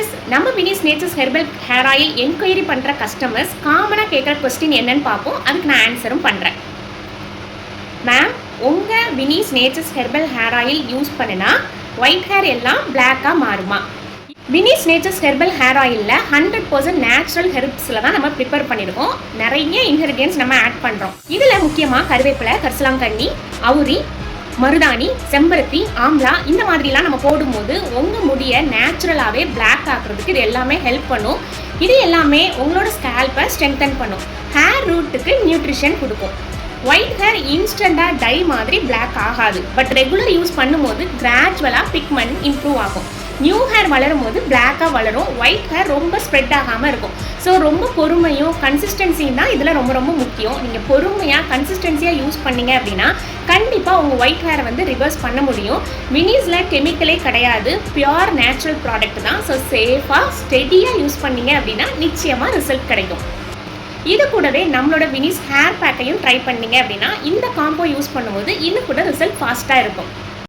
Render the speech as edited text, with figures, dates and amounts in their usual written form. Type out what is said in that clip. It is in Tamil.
வியூவர்ஸ், நம்ம Vinis nature's herbal hair oil enquiry பண்ணுற கஸ்டமர்ஸ் காமனாக கேட்குற கொஸ்டின் என்னன்னு பார்ப்போம். அதுக்கு நான் ஆன்சரும் பண்ணுறேன். மேம், உங்கள் Vinis nature's herbal hair oil use பண்ணினா ஒயிட் ஹேர் எல்லாம் பிளாக்காக மாறுமா? வினிஸ் நேச்சர்ஸ் ஹெர்பல் ஹேர் ஆயிலில் 100% நேச்சுரல் ஹெர்ப்ஸில் தான் நம்ம ப்ரிப்பேர் பண்ணியிருக்கோம். நிறைய இன்கிரிடியன்ஸ் நம்ம ஆட் பண்ணுறோம். இதில் முக்கியமாக கருவேப்பிலை, கரிசலாங்கண்ணி, அவுரி, மருதாணி, செம்பருத்தி, ஆம்லா இந்த மாதிரிலாம் நம்ம போடும்போது உங்கள் முடியை நேச்சுரலாகவே பிளாக் ஆக்குறதுக்கு இது எல்லாமே ஹெல்ப் பண்ணும். இது எல்லாமே உங்களோட ஸ்கேல்பை ஸ்ட்ரென்தன் பண்ணும். ஹேர் ரூட்டுக்கு நியூட்ரிஷன் கொடுக்கும். ஒயிட் ஹேர் இன்ஸ்டண்ட்டாக டை மாதிரி பிளாக் ஆகாது. பட் ரெகுலர் யூஸ் பண்ணும்போது கிராஜுவலாக பிக்மெண்ட் இம்ப்ரூவ் ஆகும். நியூ ஹேர் வளரும் போது பிளாக்காக வளரும். ஒயிட் ஹேர் ரொம்ப ஸ்ப்ரெட் ஆகாமல் இருக்கும். ஸோ ரொம்ப பொறுமையும் கன்சிஸ்டன்சியும் தான் இதில் ரொம்ப ரொம்ப முக்கியம். நீங்கள் பொறுமையாக கன்சிஸ்டன்சியாக யூஸ் பண்ணீங்க அப்படின்னா கண்டிப்பாக உங்கள் ஒயிட் ஹேரை வந்து ரிவர்ஸ் பண்ண முடியும். வினிஸில் கெமிக்கலே கிடையாது, பியோர் நேச்சுரல் ப்ராடக்ட் தான். ஸோ சேஃபாக ஸ்டெடியாக யூஸ் பண்ணீங்க அப்படின்னா நிச்சயமாக ரிசல்ட் கிடைக்கும். இது கூடவே நம்மளோட வினிஸ் ஹேர் பேக்கையும் ட்ரை பண்ணீங்க அப்படின்னா இந்த காம்போ யூஸ் பண்ணும்போது இன்னும் கூட ரிசல்ட் ஃபாஸ்ட்டாக இருக்கும்.